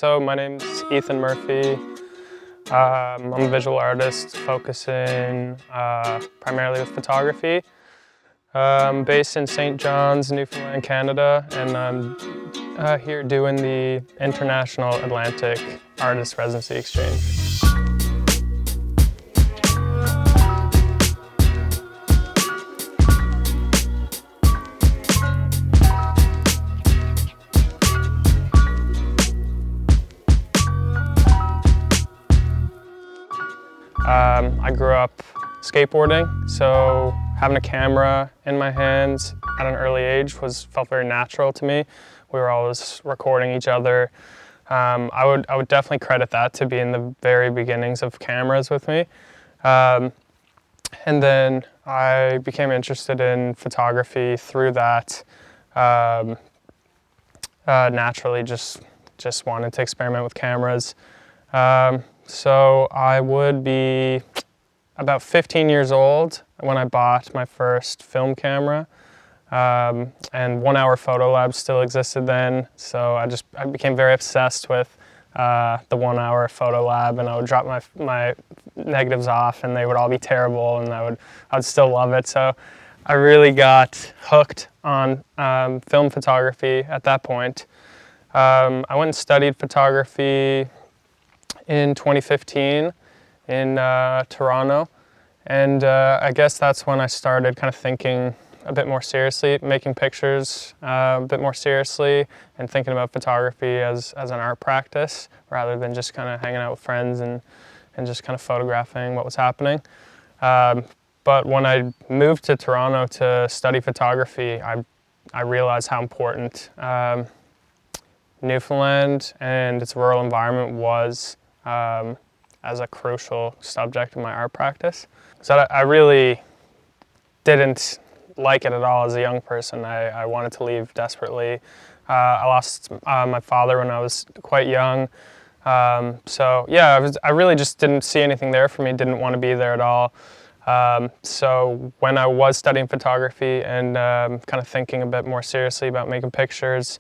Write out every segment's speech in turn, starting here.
So my name's Ethan Murphy. I'm a visual artist focusing primarily with photography. I'm based in St. John's, Newfoundland, Canada, and I'm here doing the International Atlantic Artist Residency Exchange. I grew up skateboarding, so having a camera in my hands at an early age felt very natural to me. We were always recording each other. I would definitely credit that to being the very beginnings of cameras with me. And then I became interested in photography through that. Naturally, just wanted to experiment with cameras. So I would be about 15 years old when I bought my first film camera, and 1 Hour Photo Lab still existed then. So I became very obsessed with the 1 Hour Photo Lab, and I would drop my negatives off, and they would all be terrible, and I would still love it. So I really got hooked on film photography at that point. I went and studied photography in 2015 in Toronto, and I guess that's when I started kind of thinking a bit more seriously, making pictures a bit more seriously, and thinking about photography as an art practice rather than just kind of hanging out with friends and just kind of photographing what was happening. But when I moved to Toronto to study photography, I realized how important Newfoundland and its rural environment was as a crucial subject in my art practice. So I really didn't like it at all as a young person. I wanted to leave desperately. I lost my father when I was quite young. So yeah, I really just didn't see anything there for me, didn't want to be there at all. So when I was studying photography and kind of thinking a bit more seriously about making pictures,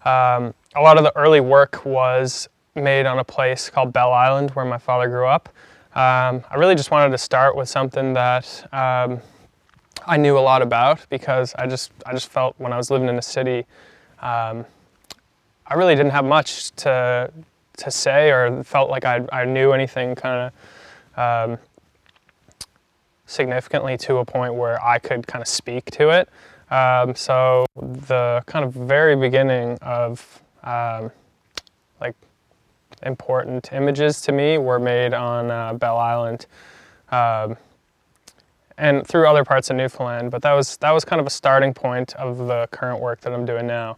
a lot of the early work was made on a place called Bell Island where my father grew up. I really just wanted to start with something that I knew a lot about, because I just felt when I was living in the city, I really didn't have much to say, or felt like I knew anything kind of significantly to a point where I could kind of speak to it. So the kind of very beginning of like important images to me were made on Bell Island, and through other parts of Newfoundland. But that was kind of a starting point of the current work that I'm doing now,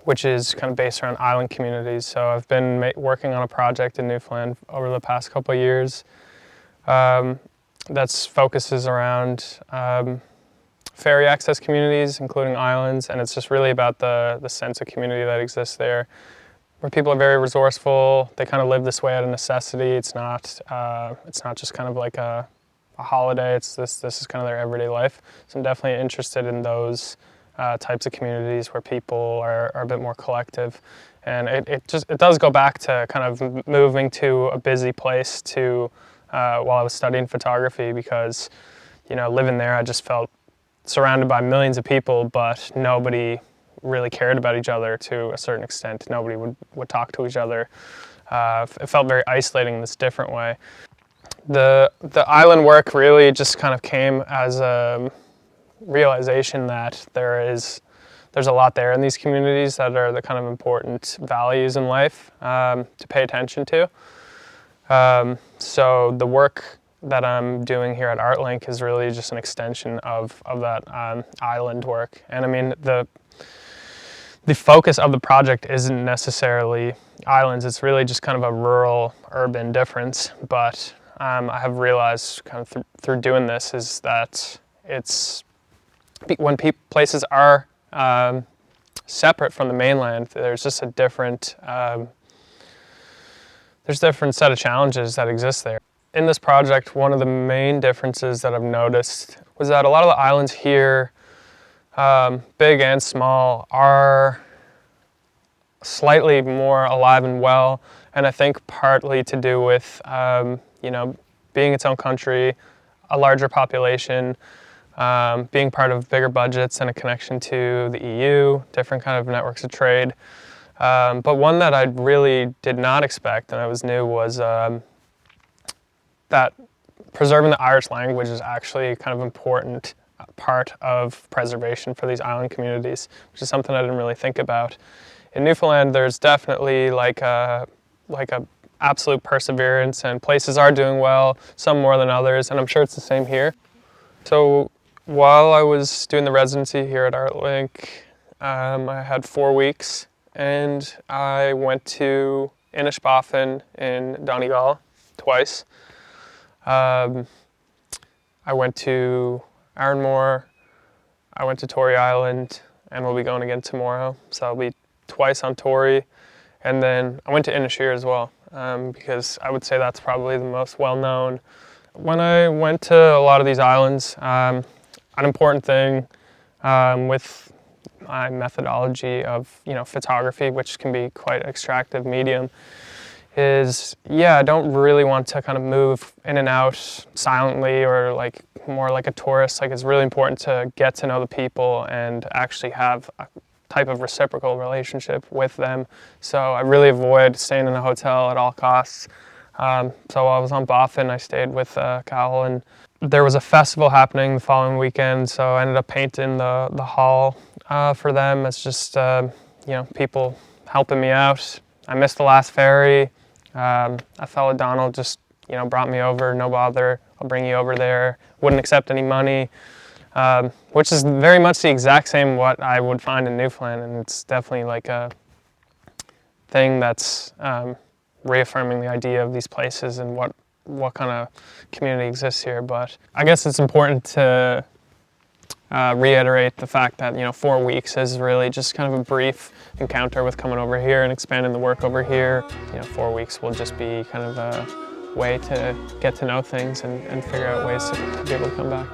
which is kind of based around island communities. So I've been working on a project in Newfoundland over the past couple of years that focuses around ferry access communities, including islands, and it's just really about the sense of community that exists there, where people are very resourceful. They kind of live this way out of necessity. It's not just kind of like a holiday. This is kind of their everyday life. So I'm definitely interested in those types of communities where people are a bit more collective. And it does go back to kind of moving to a busy place while I was studying photography, because living there, I just felt surrounded by millions of people, but nobody really cared about each other to a certain extent. Nobody would talk to each other. It felt very isolating in this different way. The island work really just kind of came as a realization that there's a lot there in these communities that are the kind of important values in life to pay attention to. So the work that I'm doing here at Artlink is really just an extension of that island work. And I mean, the focus of the project isn't necessarily islands. It's really just kind of a rural-urban difference. But I have realized kind of through doing this is that when places are separate from the mainland, there's just a different set of challenges that exist there. In this project, one of the main differences that I've noticed was that a lot of the islands here, big and small, are slightly more alive and well, and I think partly to do with being its own country, a larger population, being part of bigger budgets and a connection to the EU, different kind of networks of trade. But one that I really did not expect and I was new was that preserving the Irish language is actually kind of important part of preservation for these island communities, which is something I didn't really think about. In Newfoundland, there's definitely like a absolute perseverance, and places are doing well, some more than others, and I'm sure it's the same here. So while I was doing the residency here at Artlink, I had 4 weeks, and I went to Inishbofin in Donegal twice. I went to Arranmore, I went to Tory Island, and we'll be going again tomorrow. So I'll be twice on Tory, and then I went to Inishbofin as well, because I would say that's probably the most well-known. When I went to a lot of these islands, an important thing with my methodology of photography, which can be quite an extractive medium, is I don't really want to kind of move in and out silently or like more like a tourist. Like, it's really important to get to know the people and actually have a type of reciprocal relationship with them. So I really avoid staying in a hotel at all costs. So while I was on Boffin, I stayed with Cal, and there was a festival happening the following weekend, so I ended up painting the hall for them. It's just people helping me out. I missed the last ferry. A fellow Donald just brought me over, no bother, I'll bring you over there. Wouldn't accept any money, which is very much the exact same what I would find in Newfoundland, and it's definitely like a thing that's reaffirming the idea of these places and what kind of community exists here. But I guess it's important to reiterate the fact that 4 weeks is really just kind of a brief encounter with coming over here and expanding the work over here. 4 weeks will just be kind of a way to get to know things and figure out ways to be able to come back.